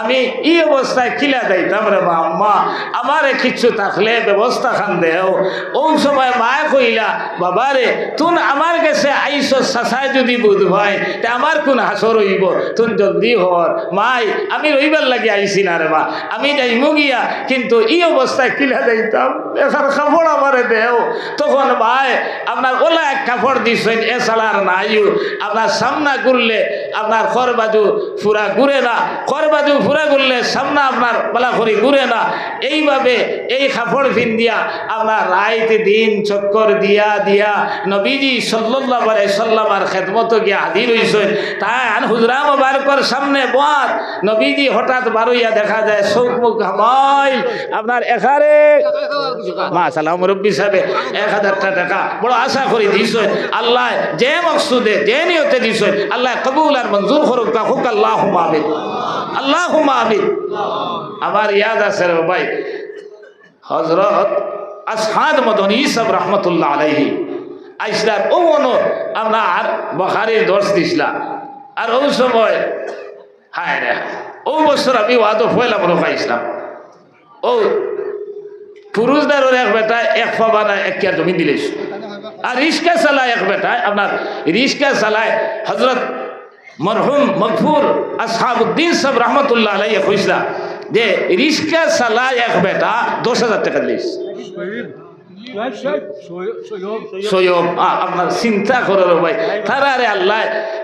আমি এই অবস্থায় কিলা যাইতাম রে মা, আম্মা আমার কিচ্ছু থাকলে ব্যবস্থা খান দেও। ও সময় মায়ে কইলা, বাবা রে তুন আমার কাছে আইস চাচায় যদি বুধ হয় তা আমার কোন হাসর হইব, তুন জলদি হর মাই আমি রইবার লাগে আইসি না রে মা, আমি যাইমু গিয়া কিন্তু এই অবস্থায় কিলা যাইতাম, এখন কাপড় আমারে দেও। তখন ভাই আপনার ওলা এক কাপড় দিচ্ছেন, এ সালার নাইও আপনার সামনা করলে আপনার খর বাজু ফুরা ঘুরে না, খর বাজু ফুরা ঘুরলে সামনে আপনার বলা করি ঘুরে না। এইভাবে এই কাপড় ফিন দিয়া আপনার রাইতে দিন চক্কর দিয়া দিয়া নবীজি সাল্লাল্লাহু আলাইহি সাল্লামের খেদমত গিয়া হাজির হইছেন। তাই হুজরা মুবারকর সামনে বাদ নবীজি হঠাৎ বারইয়া দেখা যায় চোখ মুখ ঘামাইল আপনার এখারে মাশাআল্লাহ মুরব্বী সাহেব 1000 টাকা বড় আশা করি দিছেন। আল্লাহ যে মকসুদে যে নিয়তে দিছেন আল্লাহ কবুল আর মঞ্জুর করুক। কাহুক আল্লাহুম্মা আমিন, আল্লাহুম্মা আমিন। আমার ইয়াদ আছে রে ভাই, হযরত আসহাদ মদনী সাহেব রহমতুল্লাহ আলাইহি আইসলার ও মনো আপনার বুখারীর দর্শ দিছিলা। আর ওই সময় হায় রে ও বছর আমি ওয়াদ পয়লা বড় পাইছিলাম। ও পুরুষদের এক বেটা এক পাবানা এক কেয়ার জমি দিলেছ। আর রিক্সা চালায় এক বেটা আপনার রিক্সা চালায় হজরত মরহুম মগফুর আসহাবউদ্দিন সাহেব রহমতুল্লাহ আলাইহি কইসলা যে রিক্সা চালায় এক বেটা 10,000 টাকা দিলেছ। আপনার চিন্তা করার ভাই তারা রে আল্লাহ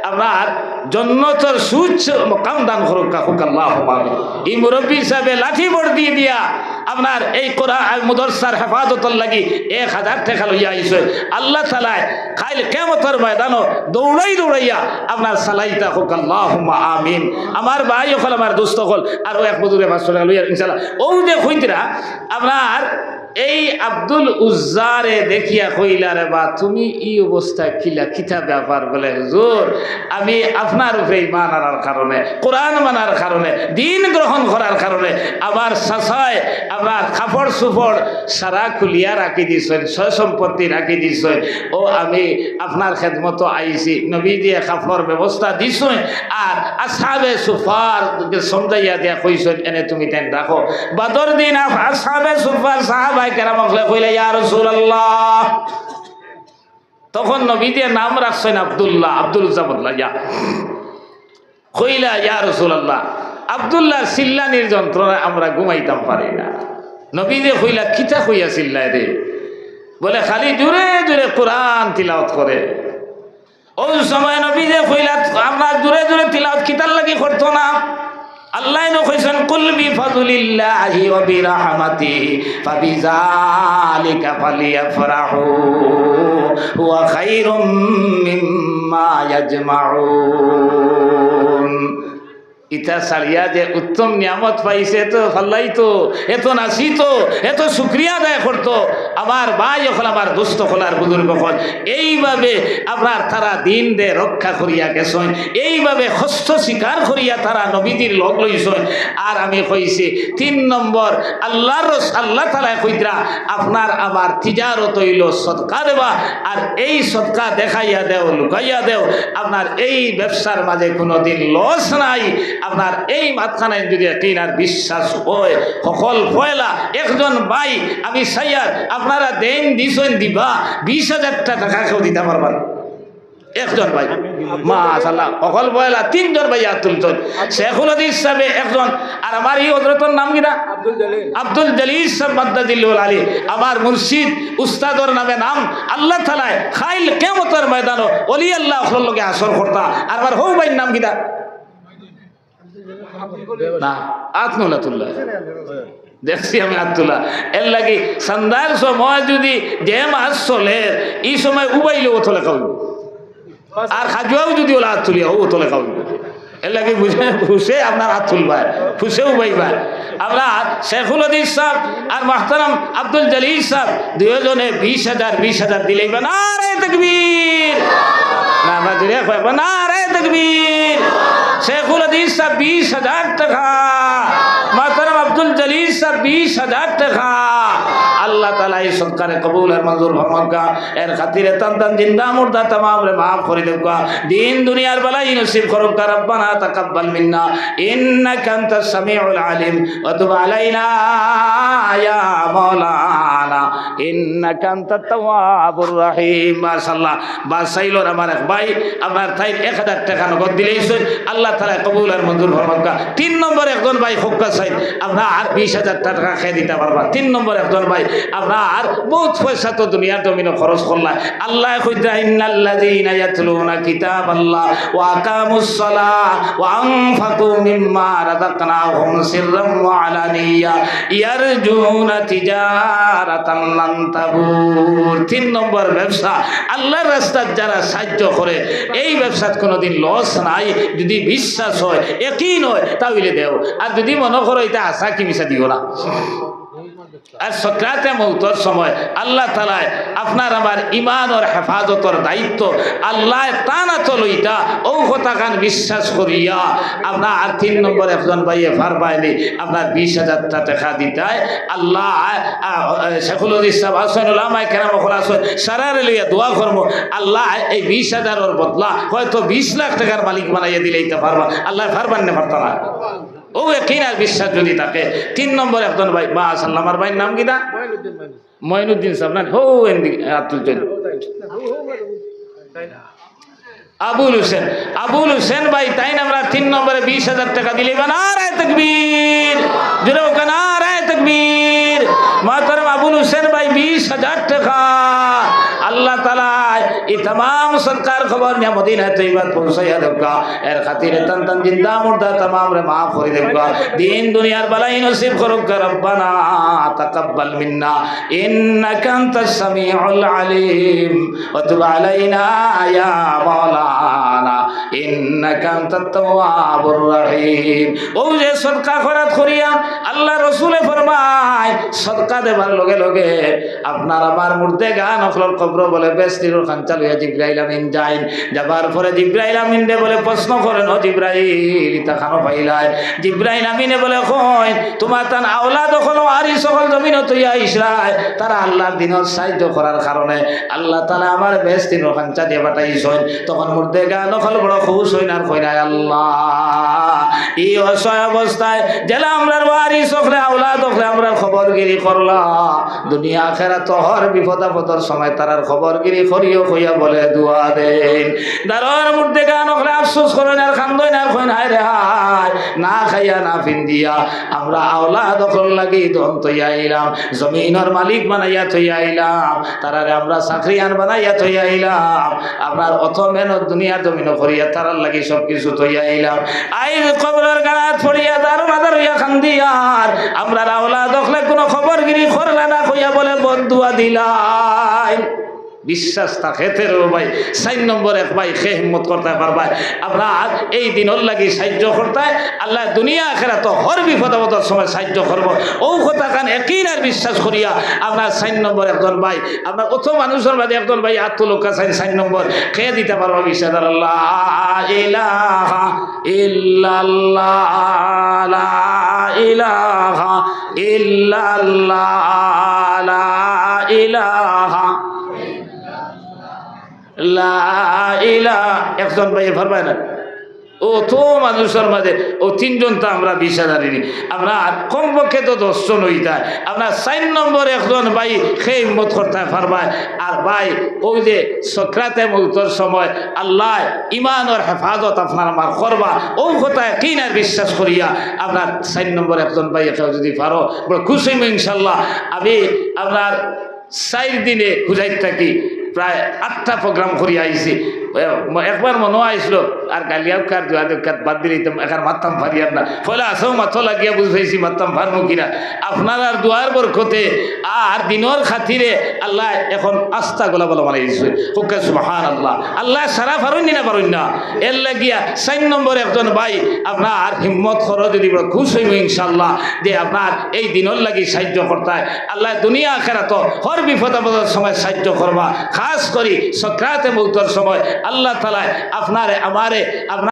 আপনার জন্নতর সুচ্ছ মকাম দান করুক। কাকুক আল্লাহুম্মা আমিন। এই মুরব্বী হিসাবে লাঠি বড় দিয়ে দিয়া আপনার এই কোরআন মুদরসার হেফাজতর লাগি 1000 টাকা লইয়া আইছে। আল্লাহ তাআলা খাইল কিয়ামতের ময়দানও দৌড়াইয়া আপনার সালাইতা হুক আল্লাহুম্মা আমিন। আমার ভাই হল আমার দোস্ত হল আর এক বদুরে 500 টাকা লইয়া ইনশাআল্লাহ ও যে কইতরা আপনার এই আব্দুল উজ্জারে দেখিয়া কইলা রে বা তুমি এই অবস্থা কিলা কিতা ব্যাপার বলে হুজুর আমি আপনার উপরে ঈমান আনার কারণে কোরআন মানার কারণে দিন গ্রহণ করার কারণে আমার সাসায় আমার কাপড় সুপড় সারা খুলিয়া রাখি দিছেন, সয় সম্পত্তি রাখি দিছেন। ও আমি আপনার খেদমত আইছি, নবী দিয়ে কাপড় ব্যবস্থা দিছেন আর আসহাবে সুফার সমঝাইয়া দিয়া কইছেন এনে তুমি তেন রাখো। বদর দিন আসহাবে সুফার সাহাবা কইলে ইয়া রাসূলুল্লাহ, তখন নবী দিয়ে নাম রাখছেন আব্দুল্লাহ, আব্দুল জাবল্লাহ ইয়া কইলা ইয়া রাসূলুল্লাহ আব্দুল্লাহ চিল্লানির যন্ত্রণায় আমরা ঘুমাইতাম পারি না। নবী দিয়ে কইলা কিতা কইয়া চিল্লায় রে? বলে খালি জোরে জোরে কোরআন তিলাওয়াত করে। ওই সময় নবী দিয়ে কইলা আমরা জোরে জোরে তিলাওয়াত কিতার লাগি করতো না? আল্লাহ কইছেন কুল বিফাদলিল্লাহি ওয়া বিরহমাতিহি ফাবিযালিকা ফালিয়াফরাহু হুয়া খায়রুম মিম্মা ইয়াজমাউন। ইটা সারিয়া যে উত্তম নিয়ামত পাইছে তো ফাল্লাই তো এত নাচি তো এত শুক্রিয়া আদায় করতো। আমার ভাই হল আমার দুস্থ হলার বুজুর্গ হল এইভাবে আপনার তারা দিন দে রক্ষা করিয়া গেছেন, এইভাবে হস্ত স্বীকার করিয়া তারা নবীদের লগ লইছেন। আর আমি কইছি 3 নম্বর আল্লাহ তাআলা কইরা আপনার আমার তিজারত হইল সদকা দেওয়া। আর এই সদকা দেখাইয়া দেও লুকাইয়া দেও, আপনার এই ব্যবসার মাঝে কোনোদিন লস নাই। আপনার এই মাঝখানায় যদি কিনার বিশ্বাস হয় সকল পয়লা একজন ভাই আমি সাইয়ার আপনারা দেন দিছেন দিবা 20,000 টাকা কেউ দিতে পারবেন একজন ভাই মাশাআল্লাহ। সকল পয়লা 3 জন ভাই হাত তুলছেন, শেখুল হাদিস সাহেব একজন আর আমার এই হযরতের নাম কিনা আব্দুল জলিল সাহেব মাদ্দাজিল্লাহুল আলী আমার মুর্শিদ উস্তাদর নামে নাম। আল্লাহ তাআলা খাইল কিয়ামতের ময়দানও ওলি আল্লাহ লগে আসর করতা। আর আমার হৌ ভাইয়ের নাম কিনা না আত্মুল্লাহ দেখছি আমি আত্মুল্লাহ। এর লাগি সন্ধ্যার সময় যদি যে মাছ চলে এই সময় উবাইলে ও তোলে খাওয়াইব আর খাজুয়াও যদি ওলা হাত তুলিয়া ও তোলে খাওয়াইব। এর লাগে বুঝে ফুসে আপনার হাত তুলবার ফুসে উবাইবার। আপনার শেখুল হাদিস সাহেব আর মাহতারাম আব্দুল জলিল সাহেব দুজনে 20,000 দিলেই বা নারে তাকবীর না আমরা জুড়ে কয়েকবা নারে তাকবীর। শেখুল হাদিস সাহেব 20,000 টাকা, মাহতারাম আব্দুল জলিল সাহেব 20,000 টাকা। আল্লাহ তাআলা এই সদকারে কবুল আর মঞ্জুর ফরমাকা। এর খাতিরে তান জিন্দা মুর্দা तमाम রে maaf করে দেওয়া, দিন দুনিয়ার বালাই নসিব করুক। রব্বানা তাকাব্বাল মিন্না ইন্নাকা আনতাস সামিউল আলিম ওয়া তুব আলাইনা ইয়া মাওলানা ইন্নাকা আনতাত তাওয়াবুর রহিম। মাশাআল্লাহ বাসাইলো আমার এক ভাই আপনার তাই 1000 টাকা নগদ দিলেইছেন। আল্লাহ তাআলা কবুল আর মঞ্জুর ফরমাকা। 3 নম্বর একজন ভাই হোক্কা সাহেব আপনার 20,000 টাকা খেয়ে দিতে পারবা। 3 নম্বর একজন ভাই আপনার আর বহুত পয়সা তো দুনিয়ার জমিনে খরচ করলাম। আল্লাহ কইতা ইন্নাল্লাযীনা ইয়াতলুনা কিতাবাল্লাহ ওয়া আকামুস সালাহ ওয়া আনফাকু মিম্মা রাযাকনাহুম সিররাম ওয়া আলানিয়া ইয়ারজুনা তিজারাতান লান তাবুর। 3 নম্বর ব্যবসা, আল্লাহর রাস্তায় যারা সাহায্য করে এই ব্যবসাত কোনোদিন লস নাই। যদি বিশ্বাস হয়, একই নয়, তাহলে দেও। আর যদি মনে করো এটা আশা কি মিশা দিও না। আর সক্রাতে মৌতর সময় আল্লাহ তাআলা আপনার আমার ইমান আর হেফাজতর দায়িত্ব আল্লাহ টানা চলইটা ও কথাখান বিশ্বাস করিয়া আপনার আর 3 নম্বর একজন ভাইয়ে ফারবাইনি আপনার 20,000 টাকা দিতায় আল্লাহ শেখুল ইসলাম হাসান ওলামায়ে কেরাম ওখানে আসেন সারারে লইয়া দোয়া করবো আল্লাহ এই 20,000 বদলা হয়তো 20 লাখ টাকার মালিক বানাইয়া দিলেইতে পারবা। আল্লাহ ফারবান না পারত না। ও একই আর বিশ্বাস যদি থাকে। 3 নম্বর একজন ভাই মাশাআল্লাহ, আমার ভাইয়ের নাম কি দা? মঈনুদ্দিন সাহেব না? হো এন্দিকে হাত তুলছেন। আবুল হোসেন, আবুল হোসেন ভাই তাই না আমরা 3 নম্বরে 20,000 টাকা দিলে নারে তাকবীর, জোরে হোক নারে তাকবীর। মাহতারাম আবুল হোসেন ভাই 20,000 টাকা আল্লাহ তাআলা এই तमाम সরকার খবর নিয়ে মদিনা তৈয়বা পৌঁছাইয়া দেবগা। এর খাতিরে তান তান জিন্দা মুর্দা तमाम রে মাফ করে দেবগা। দিন দুনিয়ার বালাই নসিব করুক রব্বানা তাকাব্বাল মিন্না ইন্নাকা আনতাস সামিউল আলিম ওয়া তুব আলাইনা ইয়া মাওলানা ইন্নাকা আনতাত তাওয়াবুর রহিম। ও যে সদকা খরাত করিয়া আল্লাহ রাসূলে ফরমায় সদকা দেবার লগে লগে আপনার আমার মুর্দে গান অফলর কবর বলে বেস্তির খানচা লইয়া জিবরাইল আমিন যাইন। যাবার পরে জিবরাইল আমিন দে বলে প্রশ্ন করেন, ও জিবরাইল ইতা খানো পাইলাই? জিবরাইল আমিনে বলে কই তোমার তান আওলাদ হলো আর এই সকল জমিন তৈয়া ইসরায় তারা আল্লাহর দিনের সাহায্য করার কারণে আল্লাহ তাআলা আমার বেস্তির খানচা দিয়ে পাঠাইছেন। তখন মুর্দে গান অফল বড় খুশ হইন আর কই না আল্লাহ এই অসহায় অবস্থায় জেলা আমরার ওয়ারি সকলে আওলাদ হলে আমরা খবরগিরি করলা দুনিয়া আখিরাত হর বিপদ আপদর সময় তারার খবরগিরি করিও কইয়া বলে দুয়া দেন। দারোয়ার মধ্যে গান হলে আফসোস করেন আর খান্দই না কইন হায় রে হায় না খাইয়া না ফিন্দিয়া আমরা আওলাদ হল লাগি দন তৈয়া আইলাম, জমিনের মালিক বানাইয়া তৈয়া আইলাম, তারারে আমরা চাকরিয়ান বানাইয়া তৈয়া আইলাম, আপনার অত মেহনত দুনিয়ার জমিন করিয়া তারার লাগি সব কিছু তৈয়া আইলাম। আইর কবরের গানাত পড়িয়া দার মাদার হইয়া খান্দিয়ার আমরা আওলাদ হলে কোনো খবরগিরি করলে না কইয়া বলে বদুয়া দিলাই। বিশ্বাস থাকে তেরো ভাই 4 নম্বর এক ভাই খে হিম্মত করতে পারবাই আমরা এই দিনের লাগি সাহায্য করতে আল্লাহ দুনিয়া আখিরাত হর বিপদ আপদের সময় সাহায্য করবো। ও কথা কান একই আর বিশ্বাস করিয়া আমরা 4 নম্বর একজন ভাই আমরা কত মানুষের বাদে একজন ভাই আত্মলোকা 4 নম্বর খেয়ে দিতে পারবো। বিশ্বাস আল্লাহ ইলাহা ইল্লাল্লাহ লা ইলাহা ইল্লাল্লাহ লা ইলাহা লা ইলাহা। একজন ভাই পারবে না ও তো মানুষের মাঝে ও 3 জন তো আমরা 20,000 আমরা কমপক্ষে তো 10 জন হইতা আমরা 4 নম্বর একজন ভাই সেই হিম্মত করতে পারবায়। আর ভাই ওই যে সক্রাতে মৌতর সময় আল্লাহ ইমানের হেফাজত আপনার আমার করবা ও কথা কি না বিশ্বাস করিয়া আপনার 4 নম্বর একজন ভাই কেউ যদি পারো বড় খুশি হইব ইনশাল্লাহ। আমি আপনার 4 দিনে হুজাইত থাকি প্রায় 8টা প্রোগ্রাম করিয়া আইছি। একবার মনে আইসলো আর গালিয়াও কার দুয়া দেখাত বাদ দিলে এখানে মারতাম পারিয়ার না ফলে আসেও মাথা লাগিয়া বুঝাইছি মারতাম পারবো কিনা আপনার আর দুয়ার বরকতে আর দিনের খাতিরে আল্লাহ এখন আস্থা গোলা বলা মানে হুকা সুবহানাল্লাহ আল্লাহ সারা পারুন না পারুন না এর লাগিয়া 4 নম্বর একজন ভাই আপনার হিম্মত করো যদি বড় খুশ হইব ইনশাল্লাহ যে আপনার এই দিনের লাগি সাহায্য করতে আল্লাহ দুনিয়া আখিরাত হর বিপদ আপদের সময় সাহায্য করবা। খাস করি সক্রাতে মৌতর সময় আল্লাহ তাআলা আপনারে আমারে আপনার